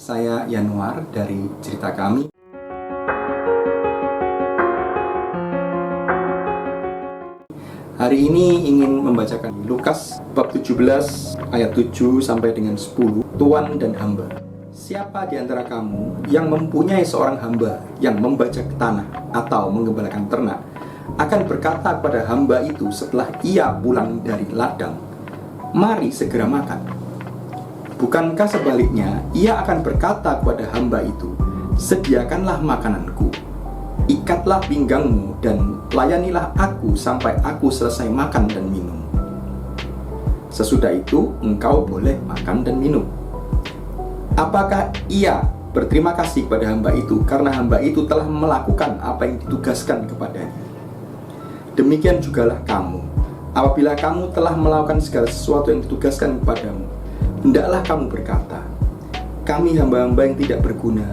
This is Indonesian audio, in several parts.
Saya Yanuar dari Cerita Kami. Hari ini ingin membacakan Lukas bab 17 ayat 7 sampai dengan 10, Tuan dan hamba. Siapa di antara kamu yang mempunyai seorang hamba yang membajak tanah atau menggembalakan ternak, akan berkata kepada hamba itu setelah ia pulang dari ladang, "Mari segera makan." Bukankah sebaliknya, ia akan berkata kepada hamba itu, "Sediakanlah makananku, ikatlah pinggangmu, dan layanilah aku sampai aku selesai makan dan minum. Sesudah itu, engkau boleh makan dan minum." Apakah ia berterima kasih kepada hamba itu karena hamba itu telah melakukan apa yang ditugaskan kepadanya? Demikian jugalah kamu, apabila kamu telah melakukan segala sesuatu yang ditugaskan kepadamu, hendaklah kamu berkata, "Kami hamba-hamba yang tidak berguna,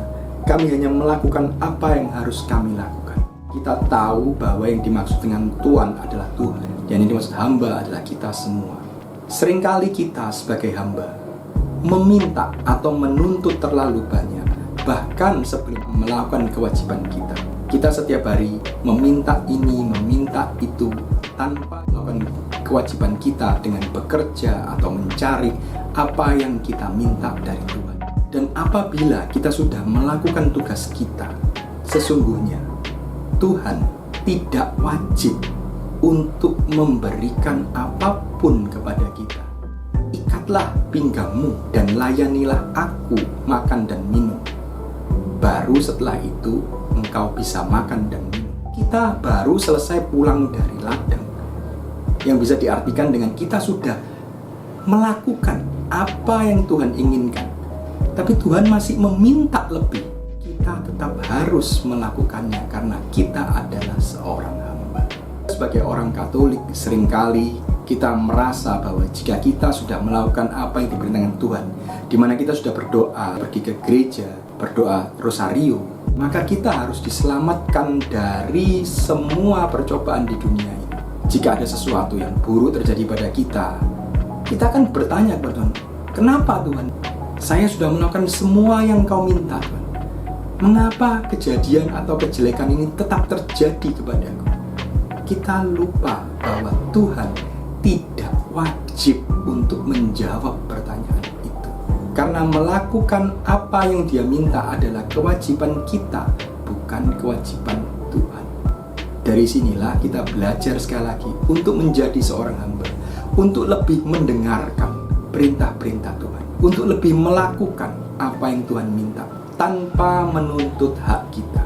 kami hanya melakukan apa yang harus kami lakukan." Kita tahu bahwa yang dimaksud dengan Tuhan adalah Tuhan, dan yang dimaksud hamba adalah kita semua. Seringkali kita sebagai hamba meminta atau menuntut terlalu banyak, bahkan sebelum melakukan kewajiban kita. Kita setiap hari meminta ini, meminta itu, tanpa melakukan kewajiban kita dengan bekerja atau mencari apa yang kita minta dari Tuhan. Dan apabila kita sudah melakukan tugas kita, sesungguhnya Tuhan tidak wajib untuk memberikan apapun kepada kita. Ikatlah pinggangmu dan layanilah aku makan dan minum. Baru setelah itu engkau bisa makan dan minum. Kita baru selesai pulang dari ladang, yang bisa diartikan dengan kita sudah melakukan apa yang Tuhan inginkan, tapi Tuhan masih meminta lebih. Kita tetap harus melakukannya karena kita adalah seorang hamba. Sebagai orang Katolik, seringkali kita merasa bahwa jika kita sudah melakukan apa yang diperintahkan Tuhan, di mana kita sudah berdoa, pergi ke gereja, berdoa rosario, maka kita harus diselamatkan dari semua percobaan di dunia ini. Jika ada sesuatu yang buruk terjadi pada kita akan bertanya kepada Tuhan, "Kenapa Tuhan? Saya sudah melakukan semua yang Kau minta, Tuhan. Mengapa kejadian atau kejelekan ini tetap terjadi kepadaku?" Kita lupa bahwa Tuhan tidak wajib untuk menjawab pertanyaan itu, karena melakukan apa yang Dia minta adalah kewajiban kita, bukan kewajiban Tuhan. Dari sinilah kita belajar sekali lagi untuk menjadi seorang hamba, untuk lebih mendengarkan perintah-perintah Tuhan, untuk lebih melakukan apa yang Tuhan minta tanpa menuntut hak kita.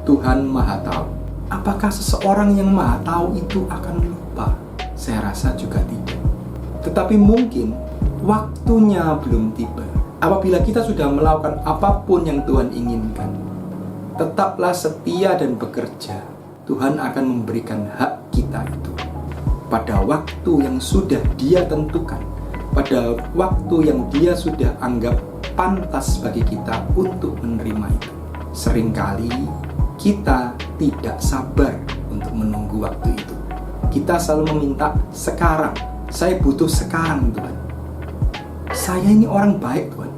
Tuhan Maha Tahu. Apakah seseorang yang Maha Tahu itu akan lupa? Saya rasa juga tidak. Tetapi mungkin waktunya belum tiba. Apabila kita sudah melakukan apapun yang Tuhan inginkan, tetaplah setia dan bekerja. Tuhan akan memberikan hak kita itu pada waktu yang sudah Dia tentukan, pada waktu yang Dia sudah anggap pantas bagi kita untuk menerima itu. Seringkali kita tidak sabar untuk menunggu waktu itu. Kita selalu meminta sekarang. "Saya butuh sekarang, Tuhan. Saya ini orang baik, Tuhan.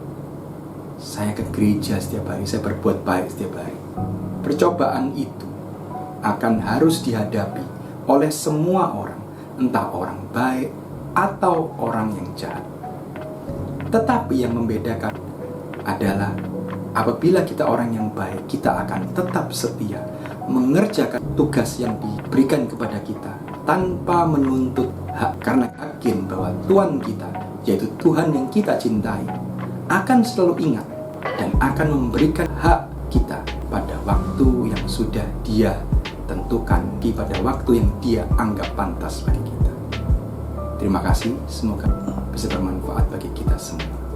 Saya ke gereja setiap hari, saya berbuat baik setiap hari." Percobaan itu akan harus dihadapi oleh semua orang, entah orang baik atau orang yang jahat. Tetapi yang membedakan adalah apabila kita orang yang baik, kita akan tetap setia mengerjakan tugas yang diberikan kepada kita tanpa menuntut hak, karena yakin bahwa Tuhan kita, yaitu Tuhan yang kita cintai, akan selalu ingat dan akan memberikan hak kita pada waktu yang sudah Dia tentukan, pada waktu yang Dia anggap pantas bagi kita. Terima kasih, semoga bisa bermanfaat bagi kita semua.